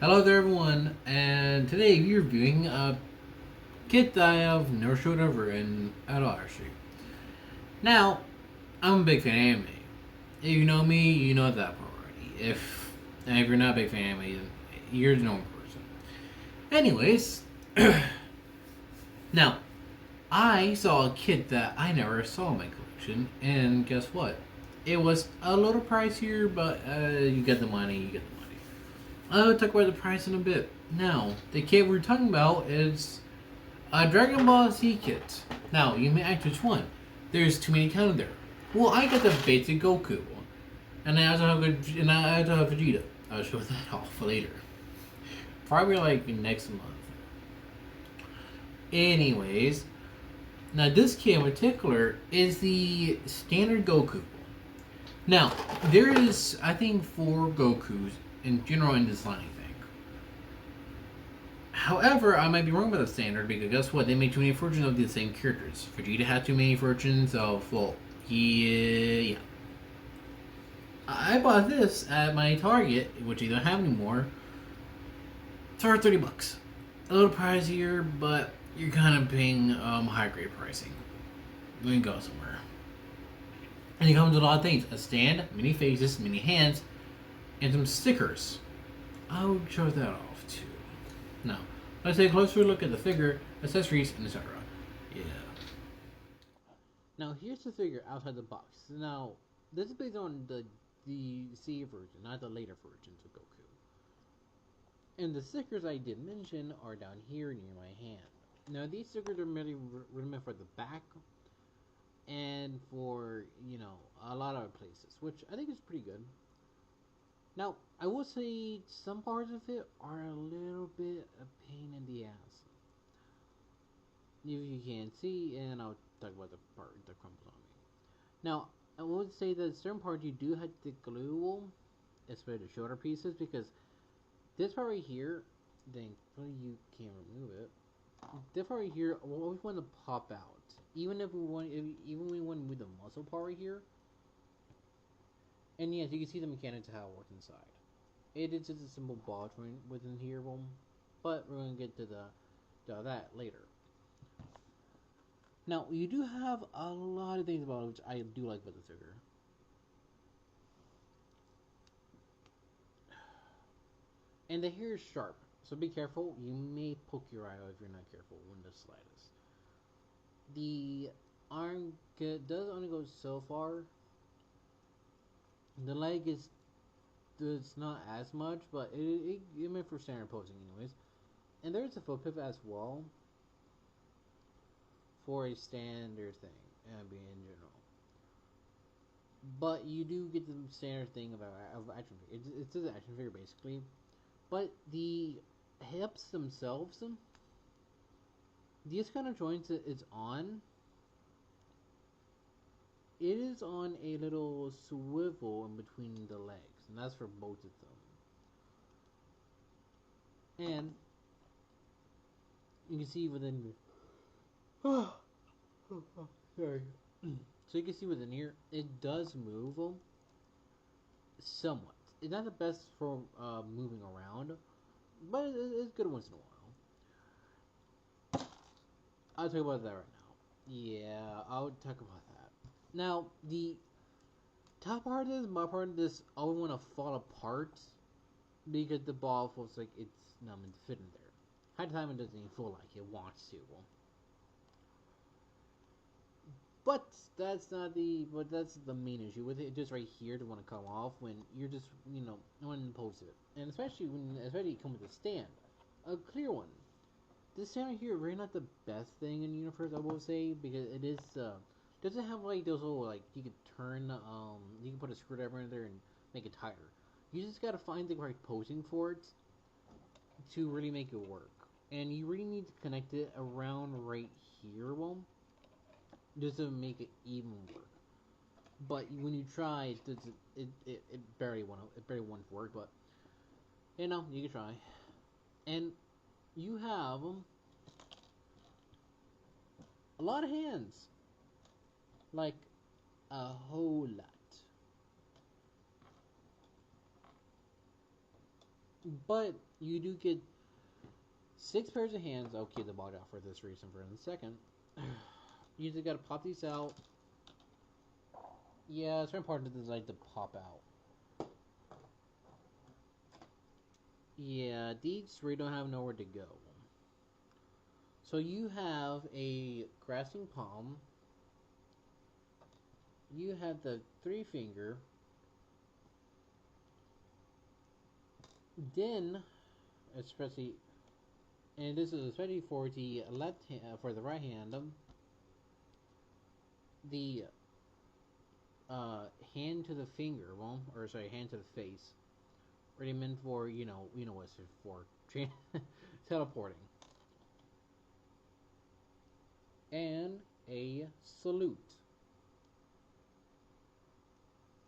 Hello there, everyone, and today we're reviewing a kit that I have never showed ever in at all, actually. Now, I'm a big fan of anime. If you know me, you know that part already. If you're not a big fan of anime, then you're the normal person. Anyways, now I saw a kit that I never saw in my collection, and guess what? It was a little pricier, but you get the money. You get the money. I'll talk about the price in a bit. Now, the kit we're talking about is a Dragon Ball Z kit. Now, you may ask which one. There's too many counted there. Well, I got the basic Goku, and I also have Vegeta. I'll show that off later. Probably like next month. Anyways, now this kit in particular is the standard Goku. Now, there is, I think, four Gokus in general in this line, I think. However, I might be wrong about the standard because guess what? They made too many versions of the same characters. Vegeta had too many versions of, well, yeah. I bought this at my Target, which I don't have anymore, for $30. A little pricier, but you're kind of paying high grade pricing. We can go somewhere. And it comes with a lot of things: a stand, mini faces, mini hands, and some stickers. I would show that off too. Now, let's take a closer look at the figure, accessories, and etc. Yeah. Now, here's the figure outside the box. Now, this is based on the C version, not the later versions of Goku. And the stickers I did mention are down here near my hand. Now, these stickers are really meant for the back and for, a lot of places, which I think is pretty good. Now, I will say some parts of it are a little bit a pain in the ass. If you can't see, and I'll talk about the part that crumbles on me. Now, I would say that certain parts you do have to glue, especially the shorter pieces, because this part right here, thankfully you can't remove it. This part right here, we always want to pop out. Even if even when we want to move the muscle part right here. And yes, you can see the mechanics of how it works inside. It is just a simple ball joint within here, but we're going to get to that later. Now, you do have a lot of things about it which I do like about the figure. And the hair is sharp, so be careful. You may poke your eye out if you're not careful when the slightest. The arm does only go so far. The leg is it's not as much, but it meant for standard posing anyways. And there's a foot pivot as well for a standard thing, in general. But you do get the standard thing of action figure. It's an action figure basically, but the hips themselves, these kind of joints it's on. It is on a little swivel in between the legs, and that's for both of them. And you can see within. Sorry. So you can see within here, it does move somewhat. It's not the best for moving around, but it's good once in a while. I'll talk about that right now. Yeah, I'll talk about that. Now, the top part of this, my part of this, I would want to fall apart because the ball feels like it's not meant to fit in there. Half the time it doesn't even feel like it wants to. But that's the main issue with it. Just right here to want to come off when you're just wanting to pose it, and especially you come with a stand, a clear one. This stand right here really not the best thing in the universe, I will say, because it is doesn't have like those little like you can turn you can put a screwdriver in there and make it tighter. You just gotta find the right posing for it to really make it work, and you really need to connect it around right here, just to make it even work. But when you try, it barely won't work. But you can try, and you have a lot of hands, like a whole lot. But you do get 6 pairs of hands. I'll keep the body out for this reason for a second. You just gotta pop these out. Yeah, it's very important to decide to pop out. Yeah, these really don't have nowhere to go. So you have a grasping palm. You have the 3 finger. Then, especially, and this is especially for the left hand, for the right hand, the hand to the finger, well, or sorry, hand to the face, really meant for you know what's it for, teleporting, and a salute,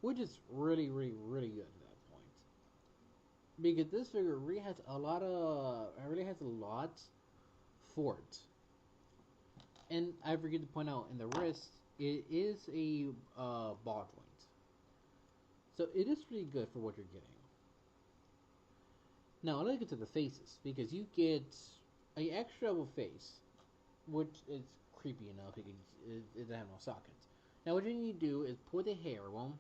which is really, really, really good at that point because this figure really has a lot for it. And I forget to point out in the wrist, it is a ball joint, so it is pretty good for what you're getting. Now let's get to the faces because you get a extra face, which is creepy enough because it doesn't have no sockets. Now what you need to do is put the hair on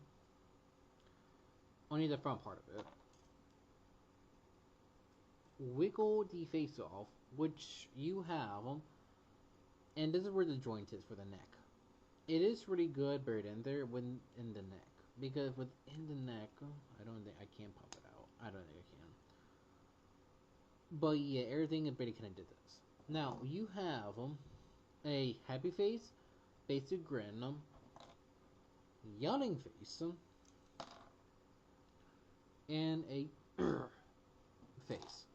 only the front part of it, wiggle the face off, which you have, and this is where the joint is for the neck. It is really good buried in there when in the neck because within the neck, I don't think I can pop it out. I don't think I can. But yeah, everything is pretty connected to this. Now you have a happy face, basic grin, yelling face, and a face.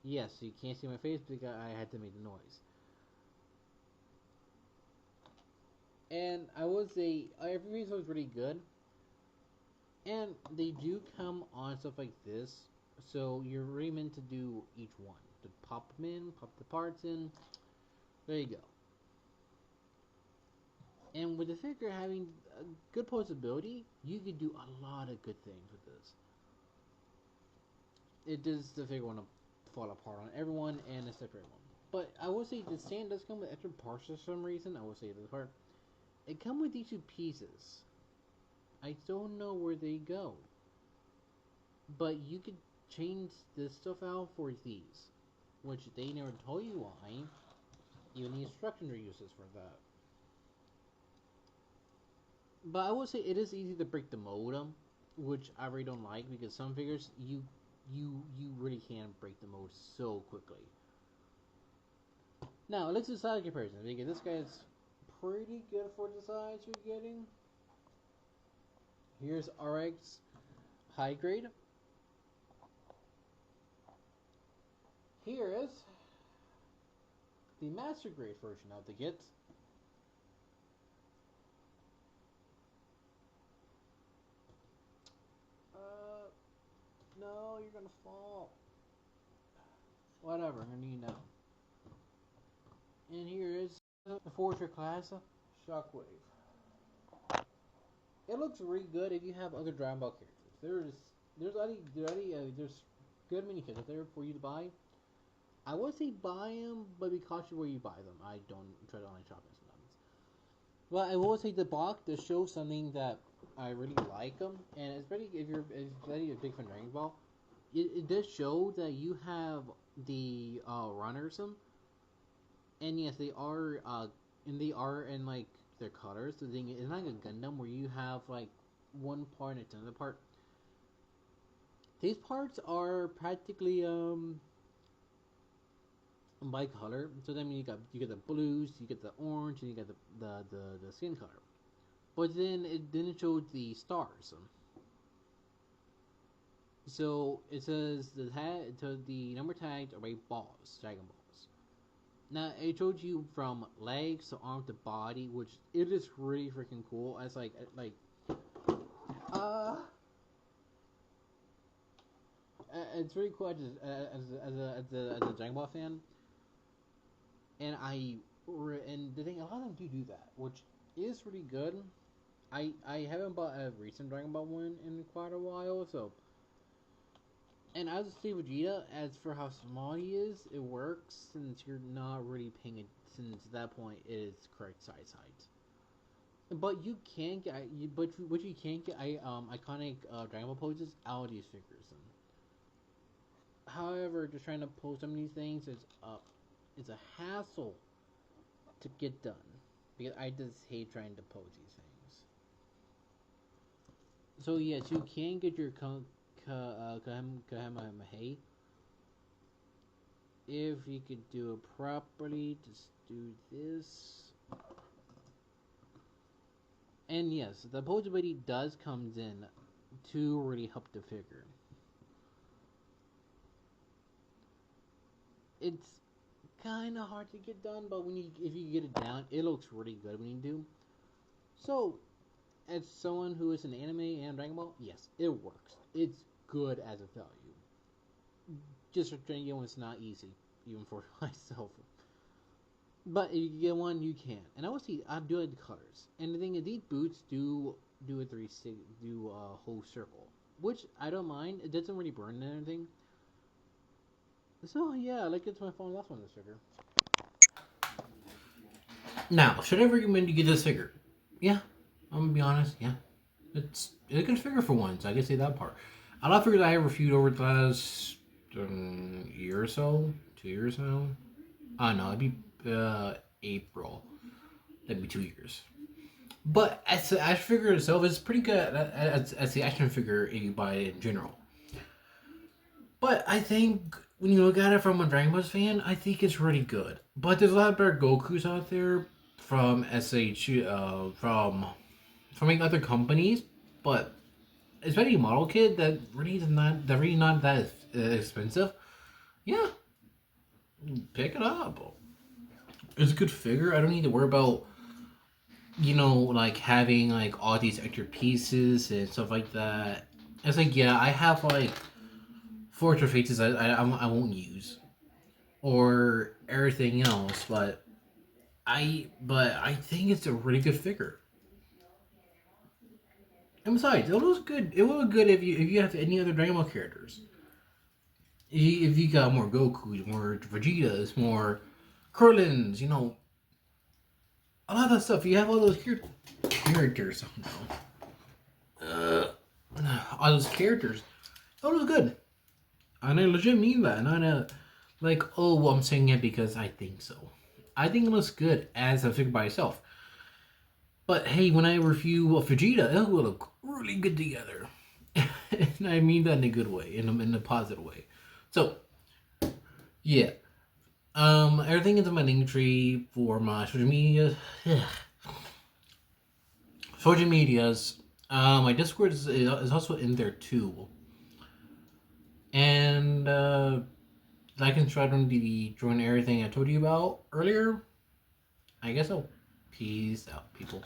Yes, you can't see my face because I had to make the noise. And I would say every face looks really good. And they do come on stuff like this, so you're really meant to do each one. To pop them in, pop the parts in. There you go. And with the figure having a good posability, you could do a lot of good things with this. It does the figure want to fall apart on everyone and a separate one. But I will say the stand does come with extra parts for some reason. I will say this part. It comes with these 2 pieces. I don't know where they go. But you could change this stuff out for these. Which they never told you why. Even the instructions are useless for that. But I will say it is easy to break the mold, which I really don't like because some figures you really can break the mold so quickly. Now let's do size comparison because this guy's pretty good for the size you're getting. Here's RX high grade. Here is the master grade version of the kit. No, you're gonna fall. Whatever, I'm gonna need now. And here is the Forger class Shockwave. It looks really good if you have other Dragon Ball characters. There's good mini kits out there for you to buy. I would say buy them, but be cautious where you buy them. I don't try to online shopping sometimes. Well, I will say the box does show something that I really like them, and especially if you're a big fan of Dragon Ball, it does show that you have the runners, and yes, they are in like their colors. The thing is, it's not like a Gundam where you have like one part and another part. These parts are practically by color. So that means you get the blues, you get the orange, and you get the skin color. But then it didn't show the stars. So it says the number tags are by balls, Dragon Balls. Now it showed you from legs to arm to body, which it is really freaking cool. As uh, it's really cool as a Dragon Ball fan. And the thing, a lot of them do that, which is really good. I haven't bought a recent Dragon Ball one in quite a while, so And as to Vegeta, as for how small he is, it works since you're not really paying it. Since at that point it is correct size height. But you can get, what you can't get, iconic Dragon Ball poses out of these figures. However, just trying to pose some of these things is a hassle to get done because I just hate trying to pose these things. So yes, you can get your Kamehameha if you could do it properly. Just do this, and yes, the posability does comes in to really help the figure. It's kind of hard to get done, but if you get it down, it looks really good when you do. So, as someone who is an anime and Dragon Ball, yes, it works. It's good as a value. Just for Dragon Ball, it's not easy, even for myself. But if you get one, you can. And I do like the colors. And the thing is, these boots do a whole circle, which I don't mind. It doesn't really burn and anything. So yeah, I like it's my phone last one this figure. Now, should I recommend you get this figure? Yeah, I'm gonna be honest. Yeah, it's a good figure for once. I can say that part. A lot of figures I have reviewed over the last year or so, 2 years now. I don't know. It'd be April. That'd be 2 years. But as the action figure itself, it's pretty good as the action figure you buy it in general. But I think when you look at it from a Dragon Ball fan, I think it's really good. But there's a lot of better Gokus out there from from other companies, but especially Model Kit that really not that expensive. Yeah, pick it up. It's a good figure. I don't need to worry about like having like all these extra pieces and stuff like that. It's like, yeah, I have like 4 extra faces I won't use or everything else, but I think it's a really good figure. And besides, it looks good. It will look good if you have any other Dragon Ball characters. If you got more Gokus, more Vegetas, more Krillins, a lot of that stuff. You have all those characters. All those characters. That looks good. And I legit mean that. Not like, oh, well, I'm saying it because I think so. I think it looks good as a figure by itself. But hey, when I review a Vegeta, it will look really good together. And I mean that in a good way, in a positive way. So, yeah. Everything is in my link tree for my social media. Social medias. My Discord is also in there too. And like and subscribe on the join everything I told you about earlier. I guess so. Peace out, people.